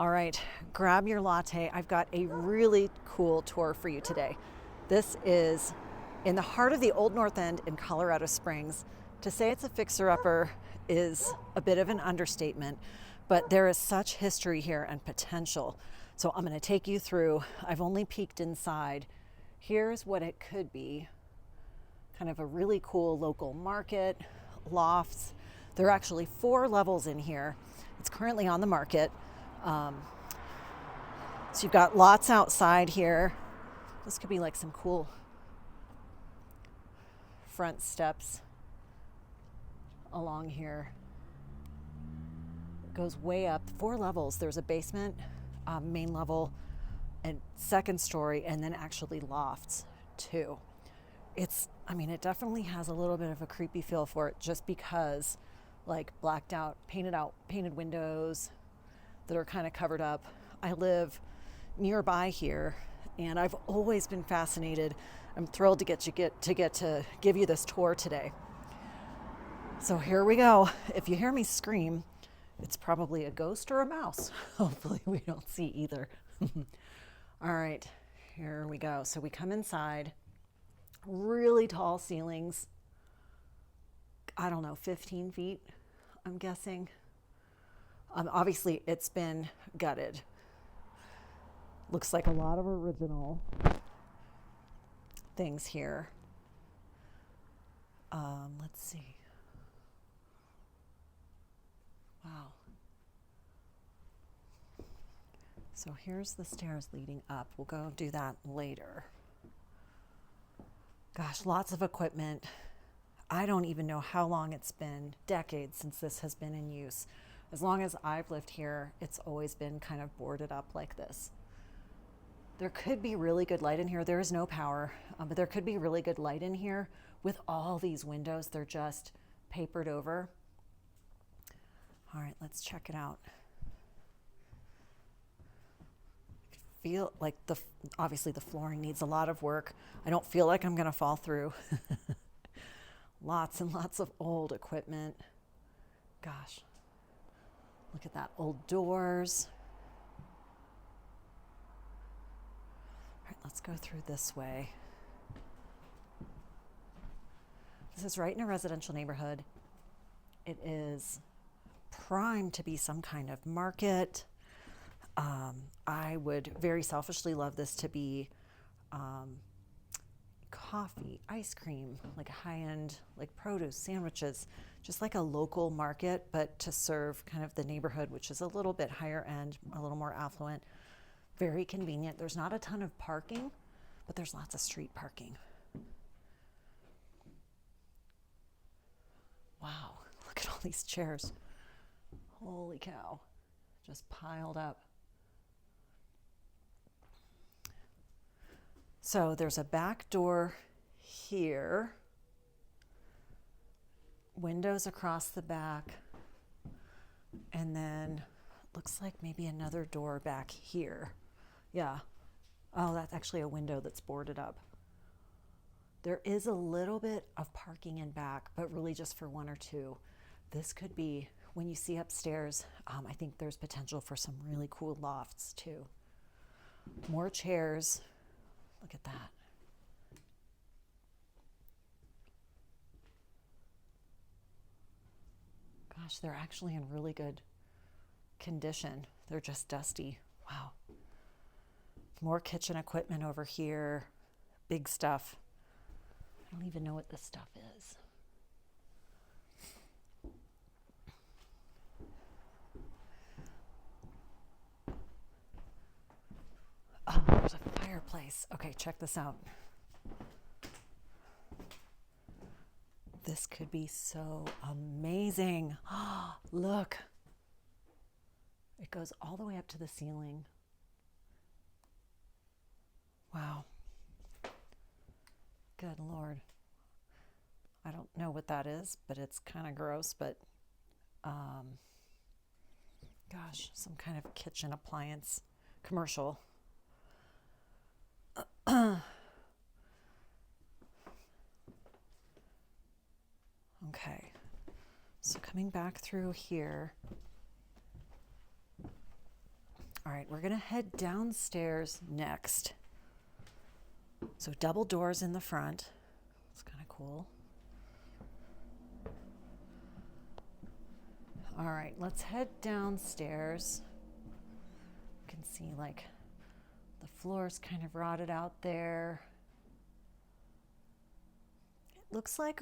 All right, grab your latte. I've got a really cool tour for you today. This is in the heart of the Old North End in Colorado Springs. To say it's a fixer-upper is a bit of an understatement, but there is such history here and potential. So I'm going to take you through. I've only peeked inside. Here's what it could be. Kind of a really cool local market, lofts. There are actually 4 levels in here. It's currently on the market. So you've got lots outside here. This could be like some cool front steps along here. It goes way up, 4 levels. There's a basement, main level, and second story, and then actually lofts too. It definitely has a little bit of a creepy feel for it just because like blacked out, painted windows that are kind of covered up. I live nearby here and I've always been fascinated. I'm thrilled to get to give you this tour today. So here we go. If you hear me scream, it's probably a ghost or a mouse. Hopefully we don't see either. All right, here we go. So we come inside, really tall ceilings. I don't know, 15 feet, I'm guessing. Obviously it's been gutted. Looks like a lot of original things here. Let's see. Wow. So here's the stairs leading up. We'll go do that later. Gosh, lots of equipment. I don't even know how long it's been, decades since this has been in use. As long as I've lived here, it's always been kind of boarded up like this. There could be really good light in here. There is no power, but there could be really good light in here with all these windows. They're just papered over. All right, let's check it out. Feel like obviously the flooring needs a lot of work. I don't feel like I'm gonna fall through. Lots and lots of old equipment. Gosh, look at that, old doors. All right, let's go through this way. This is right in a residential neighborhood. It is primed to be some kind of market. I would very selfishly love this to be coffee, ice cream, like high-end, like produce, sandwiches, just like a local market, but to serve kind of the neighborhood, which is a little bit higher end, a little more affluent. Very convenient. There's not a ton of parking, but there's lots of street parking. Wow, look at all these chairs. Holy cow, just piled up. So there's a back door here, windows across the back, and then looks like maybe another door back here. Yeah. Oh, that's actually a window that's boarded up. There is a little bit of parking in back, but really just for 1 or 2. This could be, when you see upstairs, I think there's potential for some really cool lofts too. More chairs. Look at that. Gosh, they're actually in really good condition. They're just dusty. Wow. More kitchen equipment over here. Big stuff. I don't even know what this stuff is. Oh, there's a fireplace. Okay, check this out. This could be so amazing. Look. It goes all the way up to the ceiling. Wow. Good Lord. I don't know what that is, but it's kind of gross, but gosh, some kind of kitchen appliance, commercial. Okay, so coming back through here, All right, we're gonna head downstairs next. So double doors in the front. It's kind of cool. All right, let's head downstairs. You can see like the floor's kind of rotted out there. It looks like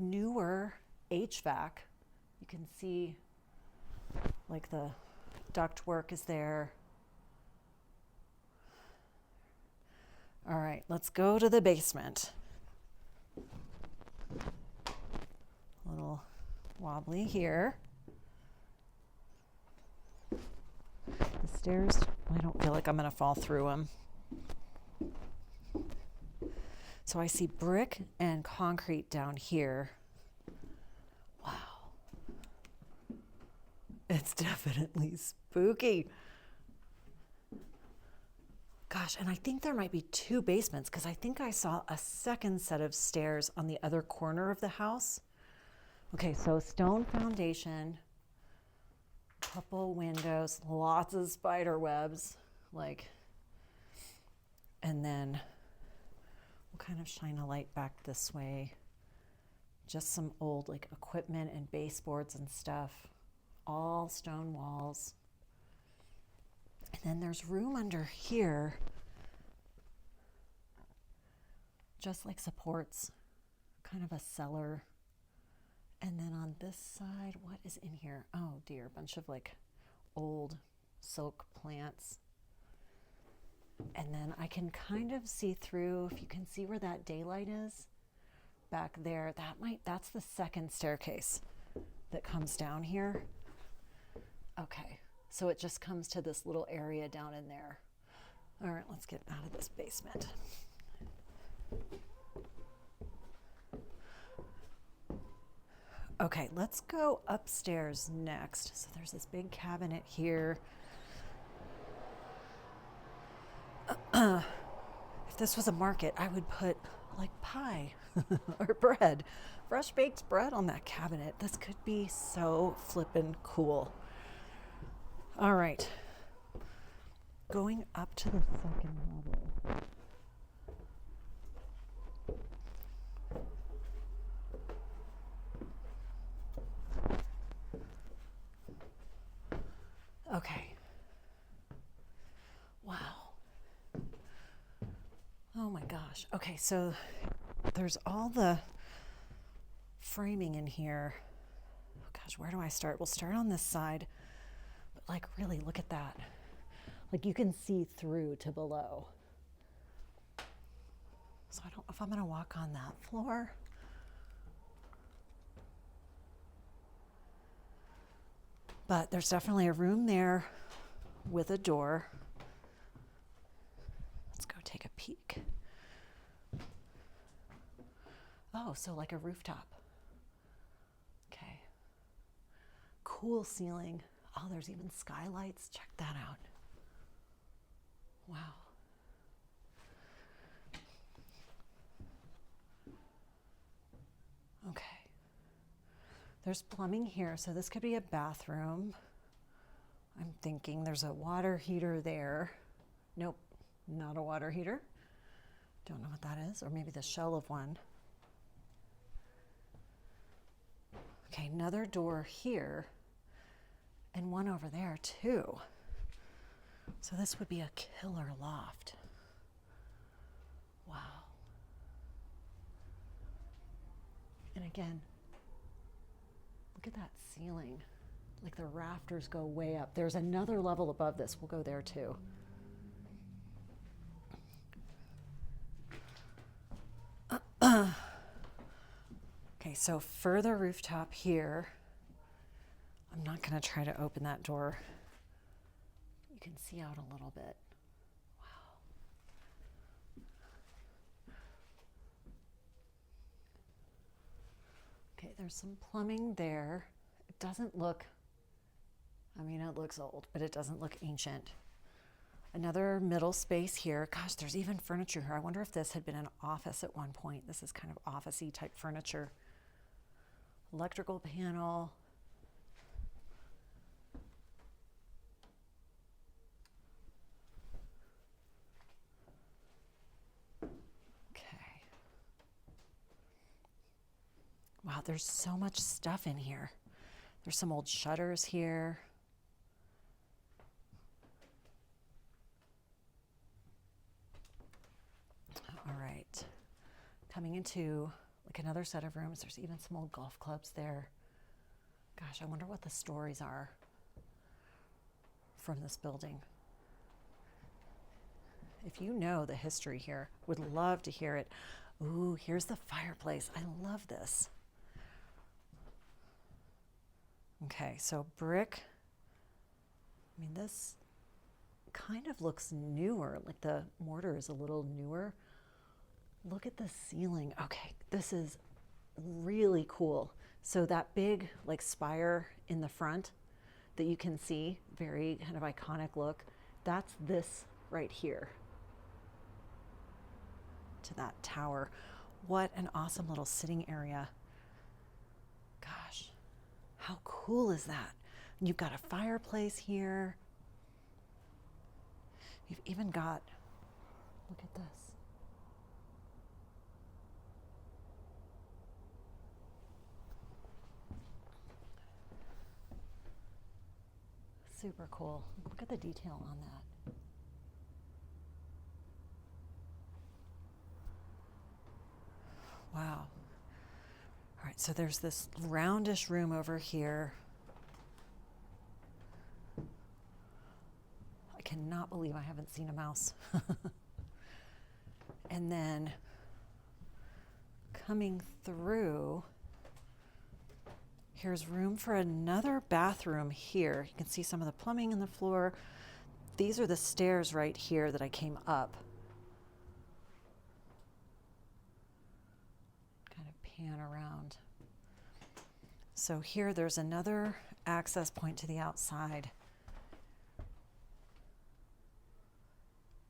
newer HVAC. You can see like the duct work is there. All right, let's go to the basement. A little wobbly here. The stairs, I don't feel like I'm gonna fall through them. So I see brick and concrete down here. Wow. It's definitely spooky. Gosh, and I think there might be two basements because I think I saw a second set of stairs on the other corner of the house. Okay, so stone foundation, couple windows, lots of spider webs, and then we'll kind of shine a light back this way. Just some old equipment and baseboards and stuff, all stone walls. And then there's room under here, just like supports, kind of a cellar. And then on this side, what is in here? Oh dear, a bunch of old silk plants. And then I can kind of see through, if you can see where that daylight is back there, that's the second staircase that comes down here. Okay. So it just comes to this little area down in there. All right, let's get out of this basement. Okay, let's go upstairs next. So there's this big cabinet here. If this was a market, I would put pie or bread, fresh baked bread on that cabinet. This could be so flippin' cool. All right, going up to the second level. Okay. Wow. Oh my gosh. Okay, so there's all the framing in here. Oh gosh, where do I start? We'll start on this side. Really, look at that. You can see through to below. So I don't know if I'm gonna walk on that floor. But there's definitely a room there with a door. Let's go take a peek. Oh, so a rooftop. Okay. Cool ceiling. Oh, there's even skylights. Check that out. Wow. Okay. There's plumbing here, so this could be a bathroom. I'm thinking there's a water heater there. Nope, not a water heater. Don't know what that is, or maybe the shell of one. Okay, another door here. And one over there too. So this would be a killer loft. Wow. And again, look at that ceiling. The rafters go way up. There's another level above this. We'll go there too. Okay, so further rooftop here. I'm not going to try to open that door. You can see out a little bit. Wow. Okay, there's some plumbing there. It doesn't look, it looks old, but it doesn't look ancient. Another middle space here. Gosh, there's even furniture here. I wonder if this had been an office at one point. This is kind of office-y type furniture. Electrical panel. Wow, there's so much stuff in here. There's some old shutters here. All right, coming into like another set of rooms. There's even some old golf clubs there. Gosh, I wonder what the stories are from this building. If you know the history here, would love to hear it. Ooh, here's the fireplace. I love this. Okay, so brick. I mean, this kind of looks newer, like the mortar is a little newer. Look at the ceiling. Okay, this is really cool. So that big like spire in the front that you can see, very kind of iconic look, that's this right here to that tower. What an awesome little sitting area. Gosh, how cool is that? And you've got a fireplace here. You've even got, look at this. Super cool. Look at the detail on that. Wow. All right, so there's this roundish room over here. I cannot believe I haven't seen a mouse. And then coming through, here's room for another bathroom here. You can see some of the plumbing in the floor. These are the stairs right here that I came up. Kind of pan around. So here there's another access point to the outside.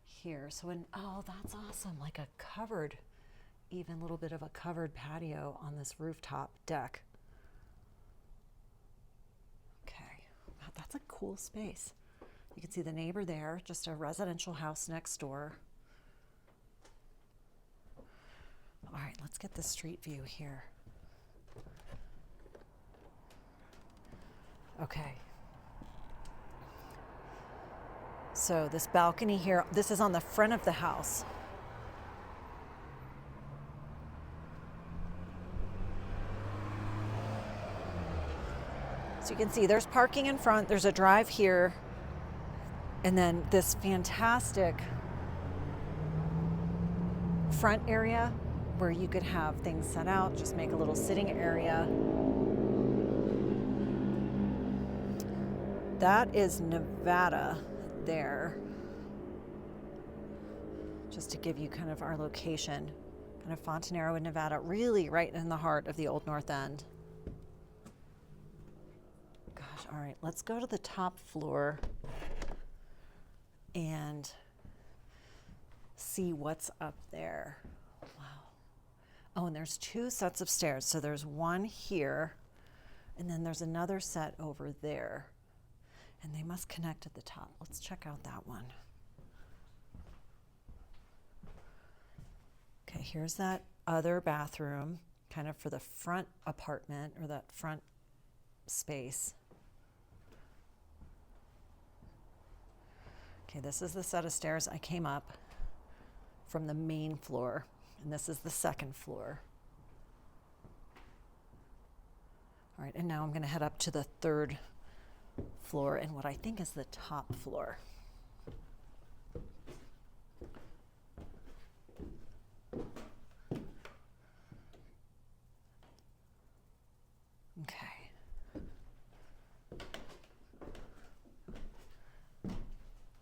Here, so oh, that's awesome, like a covered, even a little bit of a covered patio on this rooftop deck. Okay, wow, that's a cool space. You can see the neighbor there, just a residential house next door. All right, let's get the street view here. Okay. So this balcony here, this is on the front of the house. So you can see there's parking in front, there's a drive here, and then this fantastic front area where you could have things set out, just make a little sitting area. That is Nevada there, just to give you kind of our location, kind of Fontanero in Nevada, really right in the heart of the Old North End. Gosh, all right, let's go to the top floor and see what's up there. Wow. Oh, and there's two sets of stairs. So there's one here, and then there's another set over there. And they must connect at the top. Let's check out that one. Okay, here's that other bathroom, kind of for the front apartment or that front space. Okay, this is the set of stairs I came up from the main floor, and this is the second floor. All right, and now I'm going to head up to the third floor and what I think is the top floor. Okay.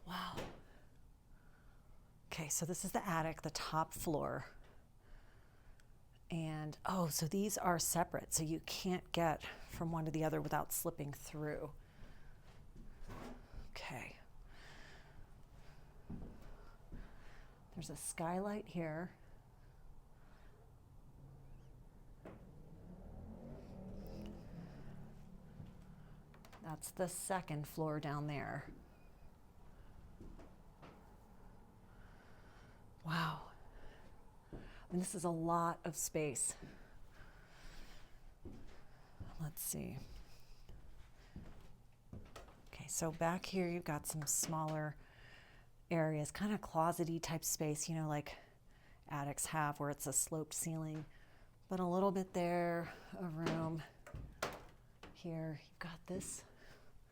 Wow. Okay, so this is the attic, the top floor. And oh, so these are separate, so you can't get from one to the other without slipping through. Okay. There's a skylight here. That's the second floor down there. Wow. And this is a lot of space. let's see. Okay, so back here you've got some smaller areas, kind of closet-y type space, you know, like attics have where it's a sloped ceiling, but a little bit there of room. Here you've got this.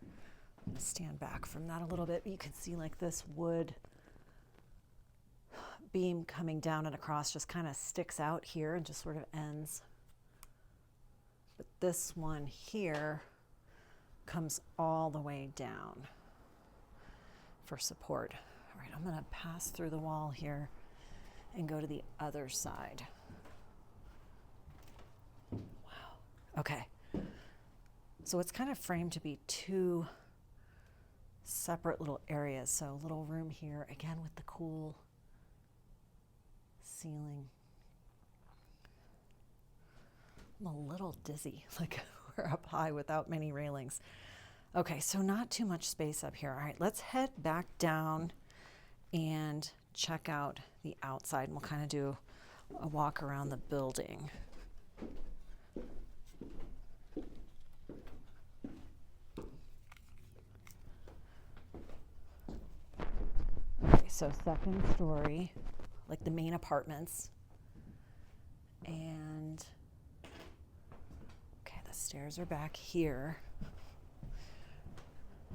I'm going to stand back from that a little bit, but you can see like this wood beam coming down and across just kind of sticks out here and just sort of ends. But this one here comes all the way down for support. All right, I'm going to pass through the wall here and go to the other side. Wow. Okay. So it's kind of framed to be two separate little areas. So a little room here, again with the cool ceiling. I'm a little dizzy, like we're up high without many railings. Okay, so not too much space up here. All right, let's head back down and check out the outside, and we'll kind of do a walk around the building. Okay, so second story, like the main apartments. And okay, the stairs are back here.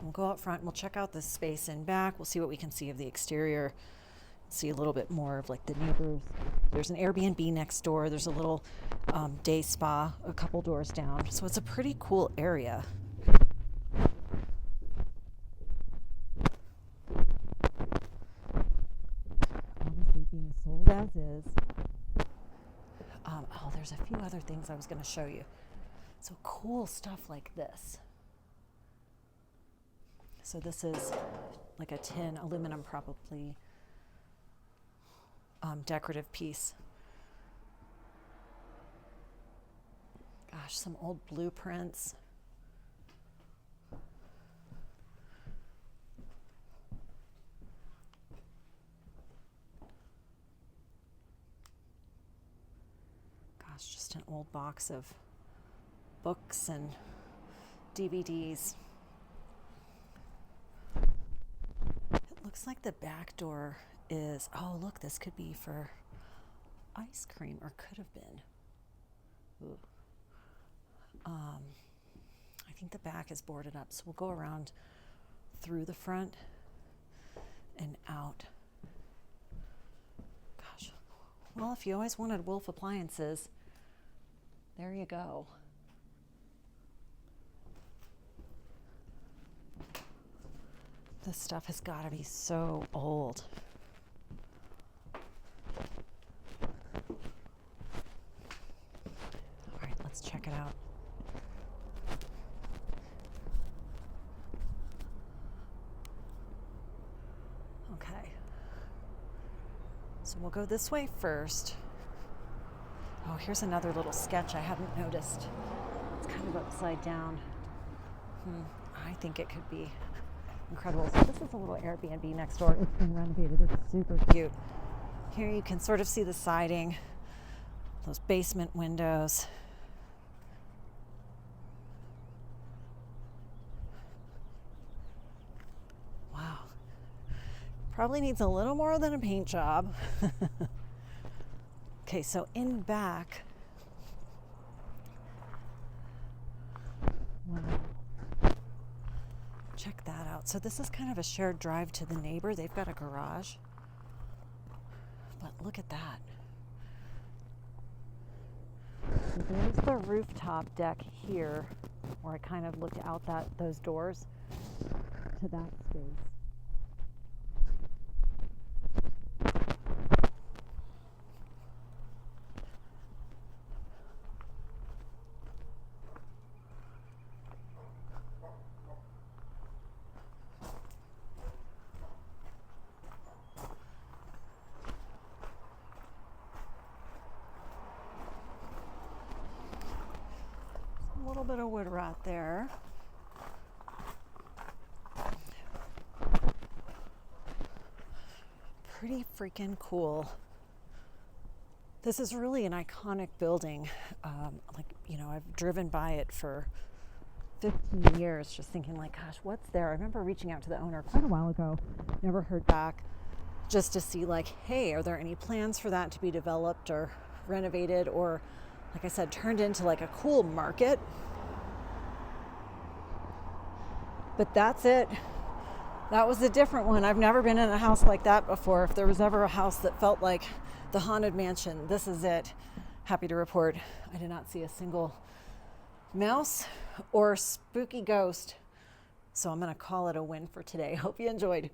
We'll go out front and we'll check out this space in back. We'll see what we can see of the exterior. See a little bit more of like the neighbors. There's an Airbnb next door. There's a little day spa a couple doors down. So it's a pretty cool area. Obviously being sold as is. Oh, there's a few other things I was going to show you. So cool stuff like this. So this is like a tin, aluminum probably, decorative piece. Gosh, some old blueprints. Gosh, just an old box of books and DVDs. Looks like the back door is, oh look, this could be for ice cream, or could have been. Ooh. I think the back is boarded up, so we'll go around through the front and out. Gosh, well, if you always wanted Wolf appliances, there you go. This stuff has got to be so old. All right, let's check it out. Okay. So we'll go this way first. Oh, here's another little sketch I hadn't noticed. It's kind of upside down. I think it could be incredible. So this is a little Airbnb next door. It's been renovated. It's super cute. Here you can sort of see the siding, those basement windows. Wow. Probably needs a little more than a paint job. Okay, so in back. Wow. Check that out. So this is kind of a shared drive to the neighbor. They've got a garage. But look at that. So there's the rooftop deck here, where I kind of looked out those doors to that space. A little bit of wood rot there. Pretty freaking cool. This is really an iconic building. I've driven by it for 15 years just thinking like, gosh, what's there? I remember reaching out to the owner quite a while ago, never heard back, just to see like, hey, are there any plans for that to be developed or renovated or, like I said, turned into like a cool market? But that's it. That was a different one. I've never been in a house like that before. If there was ever a house that felt like the Haunted Mansion, this is it. Happy to report I did not see a single mouse or spooky ghost. So I'm going to call it a win for today. Hope you enjoyed.